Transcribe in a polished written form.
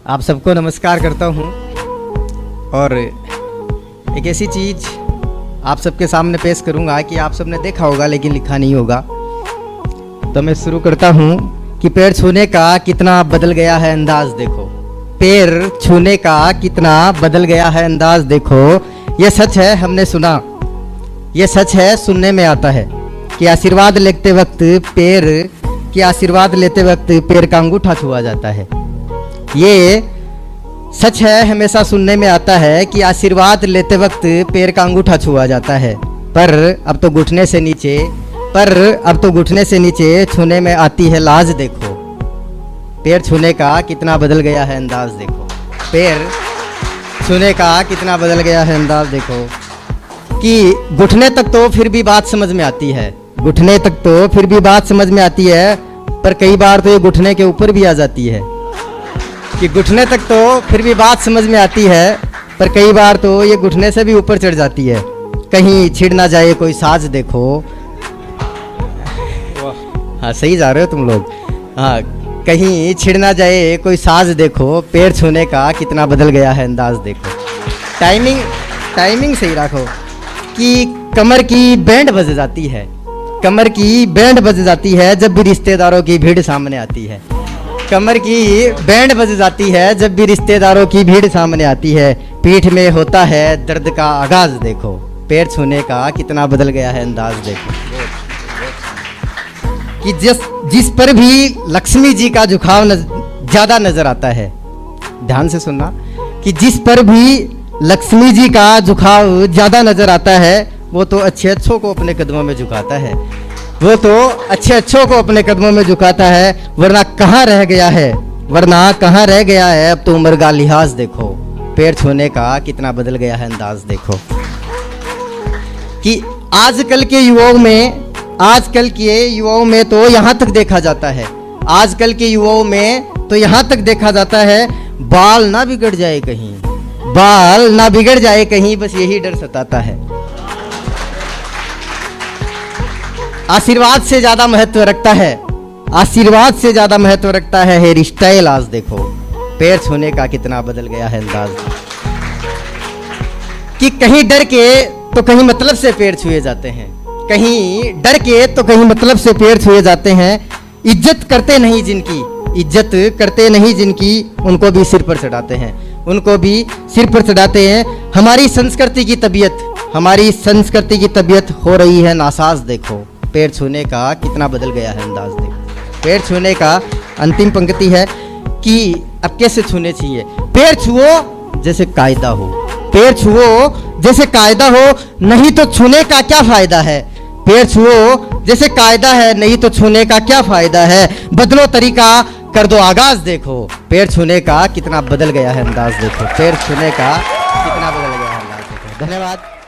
आप सबको नमस्कार करता हूँ और एक ऐसी चीज़ आप सबके सामने पेश करूँगा कि आप सबने देखा होगा लेकिन लिखा नहीं होगा। तो मैं शुरू करता हूँ कि पैर छूने का कितना बदल गया है अंदाज देखो। पैर छूने का कितना बदल गया है अंदाज देखो। ये सच है हमने सुना, ये सच है सुनने में आता है कि आशीर्वाद लेते वक्त पैर का अंगूठा छुआ जाता है। ये सच है हमेशा सुनने में आता है कि आशीर्वाद लेते वक्त पैर का अंगूठा छुआ जाता है। पर अब तो घुटने से नीचे छूने में आती है लाज देखो। पैर छूने का कितना बदल गया है अंदाज देखो। पैर छूने का कितना बदल गया है अंदाज देखो कि घुटने तक तो फिर भी बात समझ में आती है, घुटने तक तो फिर भी बात समझ में आती है। पर कई बार तो ये घुटने के ऊपर भी आ जाती है कि घुटने तक तो फिर भी बात समझ में आती है, पर कई बार तो ये घुटने से भी ऊपर चढ़ जाती है। कहीं छिड़ ना जाए कोई साज देखो। हाँ सही जा रहे हो तुम लोग। हाँ, कहीं छिड़ ना जाए कोई साज देखो। पैर छूने का कितना बदल गया है अंदाज देखो। टाइमिंग सही रखो कि कमर की बैंड बज जाती है, कमर की बैंड बज जाती है जब भी रिश्तेदारों की भीड़ सामने आती है। कमर की बैंड बज जाती है जब भी रिश्तेदारों की भीड़ सामने आती है। पीठ में होता है दर्द का आगाज देखो। पैर छूने का कितना बदल गया है अंदाज देखो कि जिस पर भी लक्ष्मी जी का झुकाव ज़्यादा नजर आता है। ध्यान से सुनना कि जिस पर भी लक्ष्मी जी का झुकाव ज़्यादा नजर आता है वो तो अच्छों को अपने कदमों में झुकाता है, वो तो अच्छों को अपने कदमों में झुकाता है। वरना कहाँ रह गया है अब तो उम्र का लिहाज देखो। पैर छूने का कितना बदल गया है अंदाज देखो कि आजकल के युवाओं में तो यहाँ तक देखा जाता है, आजकल के युवाओं में तो यहाँ तक देखा जाता है बाल ना बिगड़ जाए कहीं, बस यही डर सताता है। आशीर्वाद से ज्यादा महत्व रखता है हेयर स्टाइल आज देखो। पैर छूने का कितना बदल गया है अंदाज कि कहीं डर के तो कहीं मतलब से पैर छुए जाते हैं, कहीं डर के तो कहीं मतलब से पैर छुए जाते हैं। इज्जत करते नहीं जिनकी उनको भी सिर पर चढ़ाते हैं, हमारी संस्कृति की तबीयत हो रही है नासाज देखो। पैर छूने का कितना बदल गया है अंदाज देखो। पैर छूने का अंतिम पंक्ति है कि अब कैसे छूने चाहिए। पैर छुओ जैसे कायदा हो, नहीं तो छूने का क्या फायदा है। पैर छुओ जैसे कायदा है, नहीं तो छूने का क्या फायदा है। बदलो तरीका कर दो आगाज देखो। पैर छूने का कितना बदल गया है अंदाज देखो। पैर छूने का कितना बदल गया है अंदाज देखो। धन्यवाद।